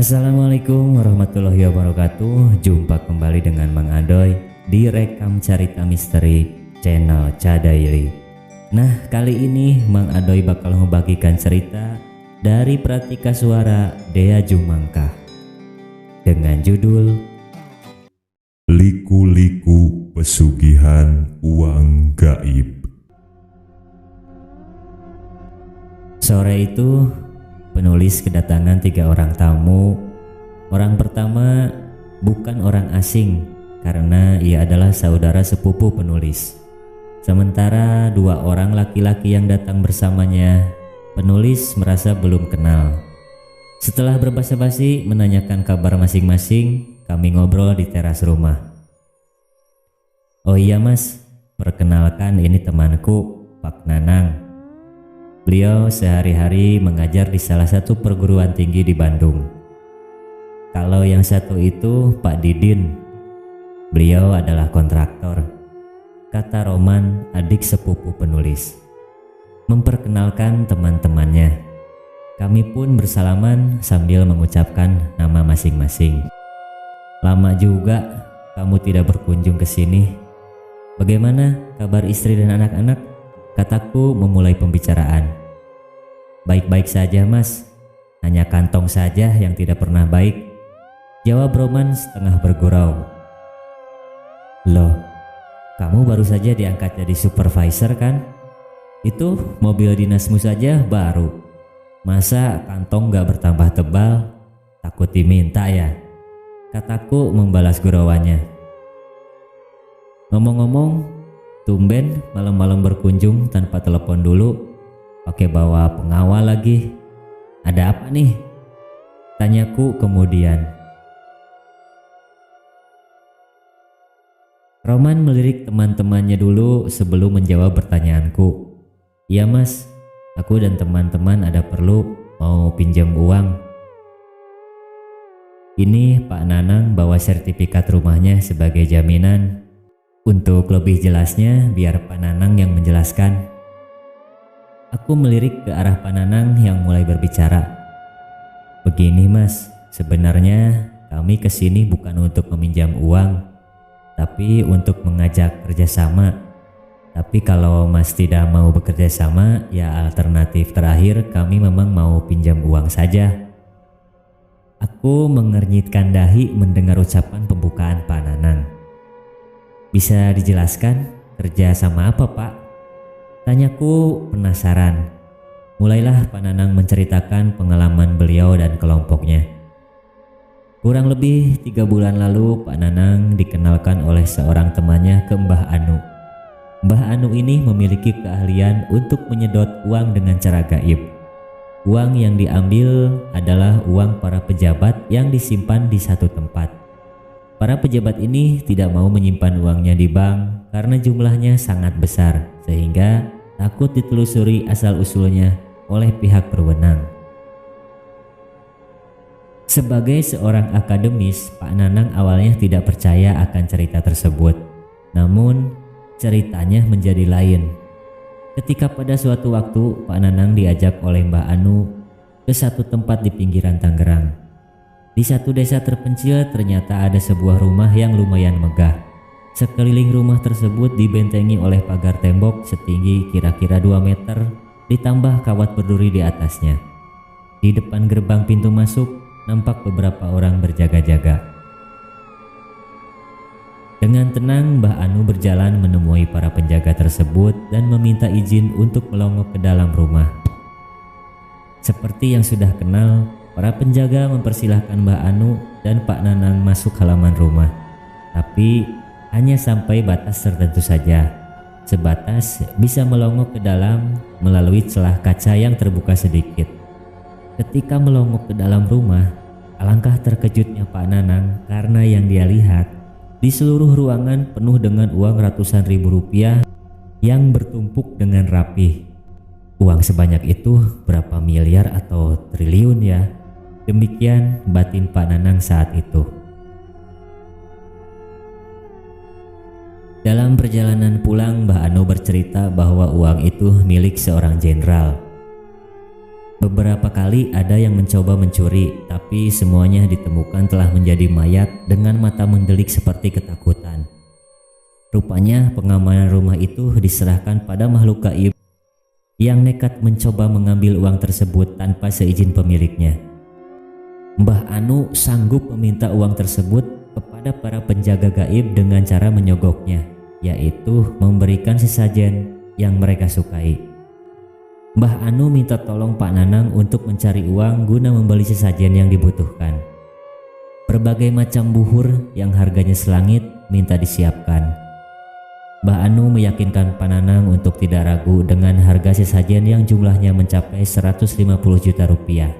Assalamualaikum warahmatullahi wabarakatuh. Jumpa kembali dengan Mang Adoy di Rekam Cerita Misteri channel Cadaily. Nah, kali ini Mang Adoy bakal membagikan cerita dari Pratika Suara Dea Jumangkah dengan judul Liku-liku pesugihan uang gaib. Sore itu penulis kedatangan 3 orang tamu. Orang pertama bukan orang asing karena ia adalah saudara sepupu penulis. Sementara 2 orang laki-laki yang datang bersamanya, penulis merasa belum kenal. Setelah berbasa-basi menanyakan kabar masing-masing, kami ngobrol di teras rumah. "Oh iya mas, perkenalkan ini temanku, Pak Nanang. Beliau sehari-hari mengajar di salah satu perguruan tinggi di Bandung. Kalau yang satu itu Pak Didin. Beliau adalah kontraktor," kata Roman, adik sepupu penulis. Memperkenalkan teman-temannya. Kami pun bersalaman sambil mengucapkan nama masing-masing. "Lama juga kamu tidak berkunjung ke sini. Bagaimana kabar istri dan anak-anak?" kataku memulai pembicaraan. "Baik-baik saja mas, hanya kantong saja yang tidak pernah baik," jawab Roman setengah bergurau. "Loh, kamu baru saja diangkat jadi supervisor kan? Itu mobil dinasmu saja baru. Masa kantong gak bertambah tebal? Takut diminta ya?" kataku membalas gurauannya. "Ngomong-ngomong, tumben malam-malam berkunjung tanpa telepon dulu, pakai bawa pengawal lagi. Ada apa nih?" tanyaku kemudian. Roman melirik teman-temannya dulu sebelum menjawab pertanyaanku. "Iya mas, aku dan teman-teman ada perlu mau pinjam uang. Ini Pak Nanang bawa sertifikat rumahnya sebagai jaminan. Untuk lebih jelasnya biar Pak Nanang yang menjelaskan." Aku melirik ke arah Pak Nanang yang mulai berbicara. "Begini mas, sebenarnya kami kesini bukan untuk meminjam uang, tapi untuk mengajak kerjasama. Tapi kalau mas tidak mau bekerja sama, ya alternatif terakhir kami memang mau pinjam uang saja." Aku mengernyitkan dahi mendengar ucapan pembukaan Pak Nanang. "Bisa dijelaskan kerja sama apa pak?" tanyaku penasaran. Mulailah Pak Nanang menceritakan pengalaman beliau dan kelompoknya. Kurang lebih 3 bulan lalu Pak Nanang dikenalkan oleh seorang temannya ke Mbah Anu. Mbah Anu ini memiliki keahlian untuk menyedot uang dengan cara gaib. Uang yang diambil adalah uang para pejabat yang disimpan di satu tempat. Para pejabat ini tidak mau menyimpan uangnya di bank karena jumlahnya sangat besar sehingga takut ditelusuri asal-usulnya oleh pihak berwenang. Sebagai seorang akademis, Pak Nanang awalnya tidak percaya akan cerita tersebut. Namun ceritanya menjadi lain. Ketika pada suatu waktu Pak Nanang diajak oleh Mbah Anu ke satu tempat di pinggiran Tangerang. Di satu desa terpencil ternyata ada sebuah rumah yang lumayan megah. Sekeliling rumah tersebut dibentengi oleh pagar tembok setinggi kira-kira 2 meter ditambah kawat berduri di atasnya. Di depan gerbang pintu masuk nampak beberapa orang berjaga-jaga. Dengan tenang Mbah Anu berjalan menemui para penjaga tersebut dan meminta izin untuk melongok ke dalam rumah. Seperti yang sudah kenal, para penjaga mempersilahkan Mbah Anu dan Pak Nanang masuk halaman rumah. Tapi hanya sampai batas tertentu saja. Sebatas bisa melongok ke dalam melalui celah kaca yang terbuka sedikit. Ketika melongok ke dalam rumah, alangkah terkejutnya Pak Nanang karena yang dia lihat di seluruh ruangan penuh dengan uang ratusan ribu rupiah yang bertumpuk dengan rapih. Uang sebanyak itu berapa miliar atau triliun ya? Demikian batin Pak Nanang saat itu. Dalam perjalanan pulang, Mbah Anu bercerita bahwa uang itu milik seorang jenderal. Beberapa kali ada yang mencoba mencuri, tapi semuanya ditemukan telah menjadi mayat dengan mata mendelik seperti ketakutan. Rupanya pengamanan rumah itu diserahkan pada makhluk gaib yang nekat mencoba mengambil uang tersebut tanpa seizin pemiliknya. Mbah Anu sanggup meminta uang tersebut kepada para penjaga gaib dengan cara menyogoknya, yaitu memberikan sesajen yang mereka sukai. Mbah Anu minta tolong Pak Nanang untuk mencari uang guna membeli sesajen yang dibutuhkan. Berbagai macam buhur yang harganya selangit minta disiapkan. Mbah Anu meyakinkan Pak Nanang untuk tidak ragu dengan harga sesajen yang jumlahnya mencapai 150 juta rupiah.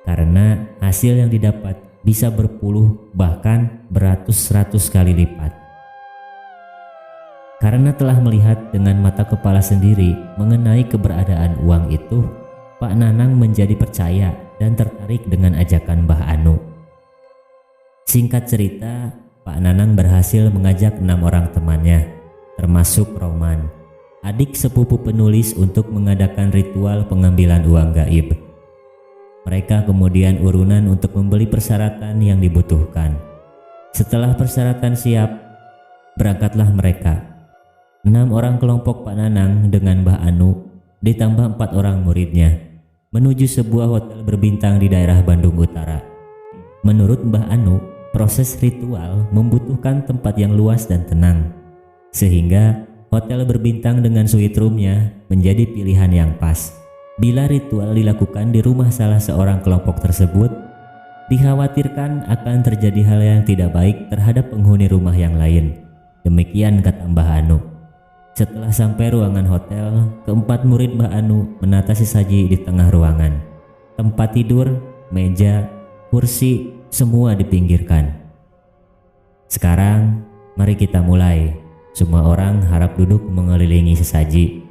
Karena hasil yang didapat bisa berpuluh bahkan beratus-ratus kali lipat. Karena telah melihat dengan mata kepala sendiri mengenai keberadaan uang itu, Pak Nanang menjadi percaya dan tertarik dengan ajakan Mbah Anu. Singkat cerita, Pak Nanang berhasil mengajak 6 orang temannya, termasuk Roman, adik sepupu penulis, untuk mengadakan ritual pengambilan uang gaib. Mereka kemudian urunan untuk membeli persyaratan yang dibutuhkan. Setelah persyaratan siap, berangkatlah mereka. 6 orang kelompok Pak Nanang dengan Mbah Anu ditambah 4 orang muridnya menuju sebuah hotel berbintang di daerah Bandung Utara. Menurut Mbah Anu, proses ritual membutuhkan tempat yang luas dan tenang, sehingga hotel berbintang dengan suite roomnya menjadi pilihan yang pas. Bila ritual dilakukan di rumah salah seorang kelompok tersebut, dikhawatirkan akan terjadi hal yang tidak baik terhadap penghuni rumah yang lain. Demikian kata Mbah Anu. Setelah sampai ruangan hotel, keempat murid Mbah Anu menata sesaji di tengah ruangan. Tempat tidur, meja, kursi, semua dipinggirkan. Sekarang, mari kita mulai. Semua orang harap duduk mengelilingi sesaji.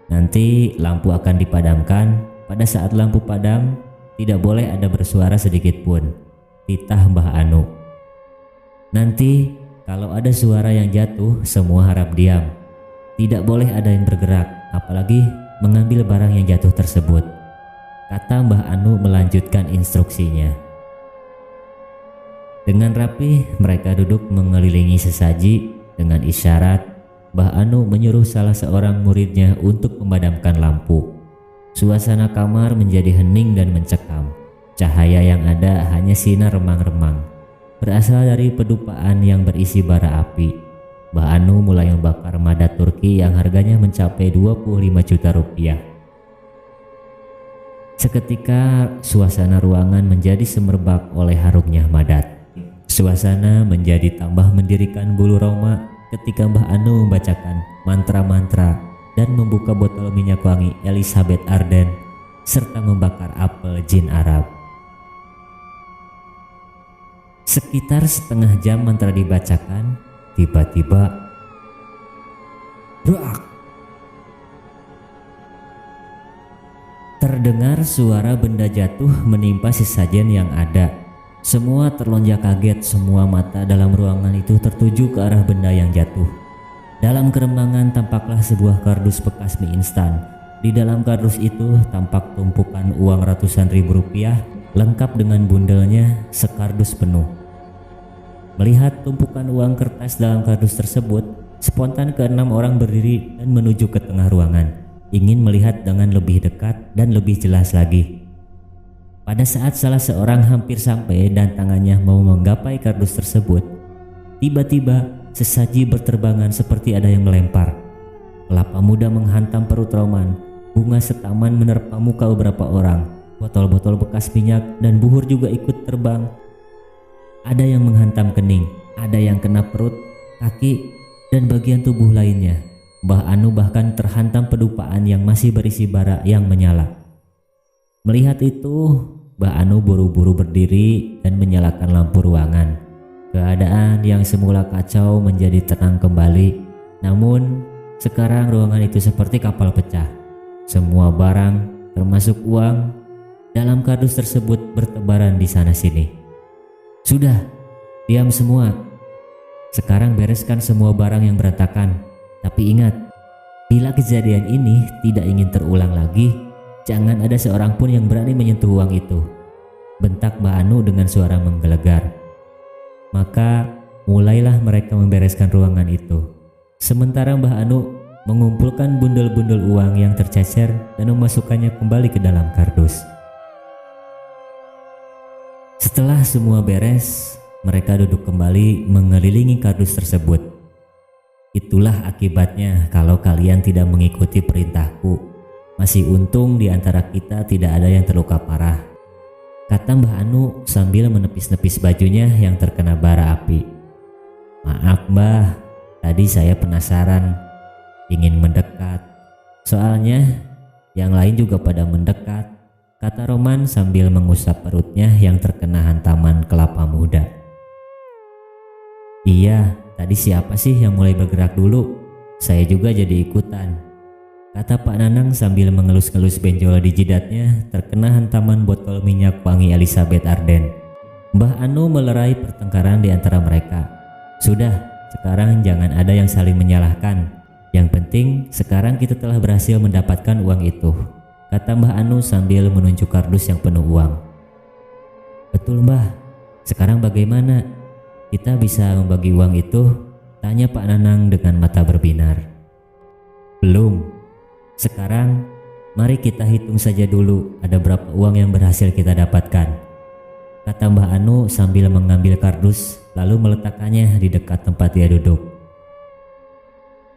Nanti lampu akan dipadamkan. Pada saat lampu padam, tidak boleh ada bersuara sedikit pun, titah Mbah Anu. Nanti, kalau ada suara yang jatuh, semua harap diam. Tidak boleh ada yang bergerak, apalagi mengambil barang yang jatuh tersebut, kata Mbah Anu melanjutkan instruksinya. Dengan rapi mereka duduk mengelilingi sesaji. Dengan isyarat, Mbah Anu menyuruh salah seorang muridnya untuk memadamkan lampu. Suasana kamar menjadi hening dan mencekam. Cahaya yang ada hanya sinar remang-remang, berasal dari pedupaan yang berisi bara api. Mbah Anu mulai membakar madat Turki yang harganya mencapai 25 juta rupiah. Seketika suasana ruangan menjadi semerbak oleh harumnya madat. Suasana menjadi tambah mendirikan bulu roma ketika Mbah Anu membacakan mantra-mantra dan membuka botol minyak wangi Elizabeth Arden serta membakar apel jin Arab. Sekitar setengah jam mantra dibacakan. Tiba-tiba brak, terdengar suara benda jatuh menimpa sesajen yang ada. Semua terlonjak kaget, semua mata dalam ruangan itu tertuju ke arah benda yang jatuh. Dalam kerembangan tampaklah sebuah kardus bekas mie instan. Di dalam kardus itu tampak tumpukan uang ratusan ribu rupiah lengkap dengan bundelnya sekardus penuh. Melihat tumpukan uang kertas dalam kardus tersebut, spontan ke-6 orang berdiri dan menuju ke tengah ruangan, ingin melihat dengan lebih dekat dan lebih jelas lagi. Pada saat salah seorang hampir sampai dan tangannya mau menggapai kardus tersebut, tiba-tiba sesaji berterbangan seperti ada yang melempar. Kelapa muda menghantam perut Roman, bunga setaman menerpa muka beberapa orang, botol-botol bekas minyak dan buhur juga ikut terbang. Ada yang menghantam kening, ada yang kena perut, kaki, dan bagian tubuh lainnya. Mbah Anu bahkan terhantam pedupaan yang masih berisi bara yang menyala. Melihat itu, Mbah Anu buru-buru berdiri dan menyalakan lampu ruangan. Keadaan yang semula kacau menjadi tenang kembali. Namun, sekarang ruangan itu seperti kapal pecah. Semua barang, termasuk uang, dalam kardus tersebut bertebaran di sana-sini. Sudah, diam semua. Sekarang bereskan semua barang yang berantakan. Tapi ingat, bila kejadian ini tidak ingin terulang lagi, Jangan ada seorang pun yang berani menyentuh uang itu, bentak Mbah Anu dengan suara menggelegar. Maka mulailah mereka membereskan ruangan itu. Sementara Mbah Anu mengumpulkan bundel-bundel uang yang tercecer dan memasukkannya kembali ke dalam kardus. Setelah semua beres, mereka duduk kembali mengelilingi kardus tersebut. Itulah akibatnya kalau kalian tidak mengikuti perintahku. Masih untung di antara kita tidak ada yang terluka parah, kata Mbah Anu sambil menepis-nepis bajunya yang terkena bara api. Maaf Mbah, tadi saya penasaran, ingin mendekat. Soalnya yang lain juga pada mendekat, kata Roman sambil mengusap perutnya yang terkena hantaman kelapa muda. Iya, tadi siapa sih yang mulai bergerak dulu? Saya juga jadi ikutan, kata Pak Nanang sambil mengelus-ngelus benjol di jidatnya terkena hantaman botol minyak wangi Elizabeth Arden. Mbah Anu melerai pertengkaran di antara mereka. Sudah, sekarang jangan ada yang saling menyalahkan. Yang penting sekarang kita telah berhasil mendapatkan uang itu, kata Mbah Anu sambil menunjuk kardus yang penuh uang. Betul Mbah, sekarang bagaimana? Kita bisa membagi uang itu? Tanya Pak Nanang dengan mata berbinar. Belum. Sekarang mari kita hitung saja dulu ada berapa uang yang berhasil kita dapatkan, kata Mbah Anu sambil mengambil kardus lalu meletakkannya di dekat tempat dia duduk.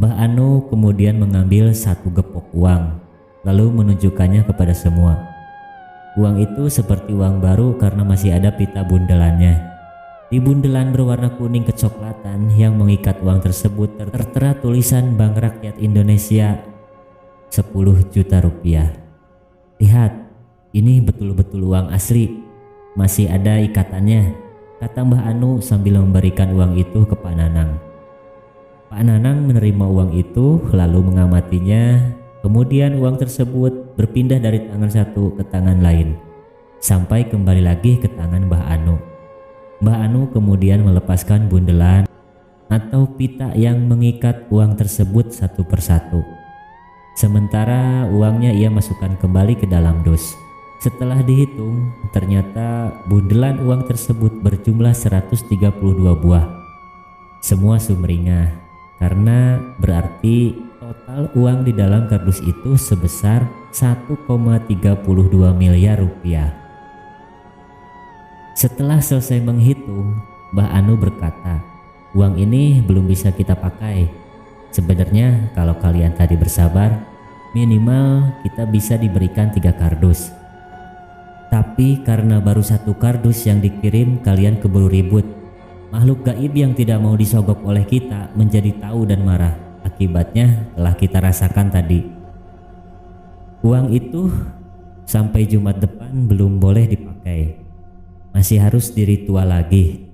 Mbah Anu kemudian mengambil satu gepok uang lalu menunjukkannya kepada semua. Uang itu seperti uang baru karena masih ada pita bundelannya. Di bundelan berwarna kuning kecoklatan yang mengikat uang tersebut tertera tulisan Bank Rakyat Indonesia 10 juta rupiah. Lihat, ini betul-betul uang asli, masih ada ikatannya, kata Mbah Anu sambil memberikan uang itu ke Pak Nanang. Pak Nanang menerima uang itu lalu mengamatinya, kemudian uang tersebut berpindah dari tangan satu ke tangan lain sampai kembali lagi ke tangan Mbah Anu. Mbah Anu kemudian melepaskan bundelan atau pita yang mengikat uang tersebut satu persatu. Sementara uangnya ia masukkan kembali ke dalam dus. Setelah dihitung, ternyata bundelan uang tersebut berjumlah 132 buah. Semua sumringah, karena berarti total uang di dalam kardus itu sebesar 1,32 miliar rupiah. Setelah selesai menghitung, Mbah Anu berkata, uang ini belum bisa kita pakai. Sebenarnya kalau kalian tadi bersabar, minimal kita bisa diberikan 3 kardus. Tapi karena baru 1 kardus yang dikirim, kalian keburu ribut. Makhluk gaib yang tidak mau disogok oleh kita menjadi tahu dan marah. Akibatnya telah kita rasakan tadi. Uang itu sampai Jumat depan belum boleh dipakai. Masih harus diritual lagi.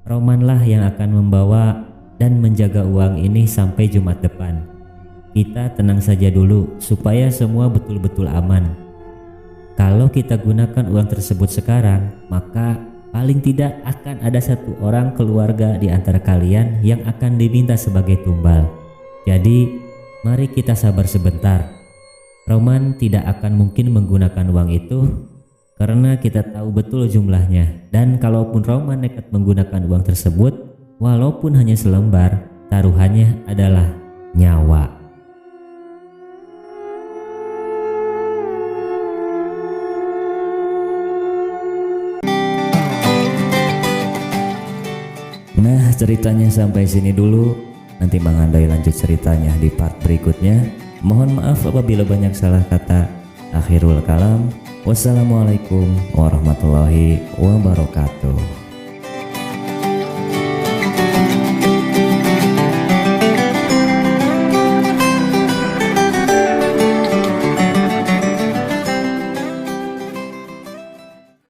Romanlah yang akan membawa dan menjaga uang ini sampai Jumat depan. Kita tenang saja dulu supaya semua betul-betul aman. Kalau kita gunakan uang tersebut sekarang, maka paling tidak akan ada 1 orang keluarga di antara kalian yang akan diminta sebagai tumbal. Jadi mari kita sabar sebentar. Roman tidak akan mungkin menggunakan uang itu karena kita tahu betul jumlahnya. Dan kalaupun Roman nekat menggunakan uang tersebut, walaupun hanya selembar, taruhannya adalah nyawa. Nah, ceritanya sampai sini dulu. Nanti Mang Andai lanjut ceritanya di part berikutnya. Mohon maaf apabila banyak salah kata. Akhirul kalam. Wassalamualaikum warahmatullahi wabarakatuh.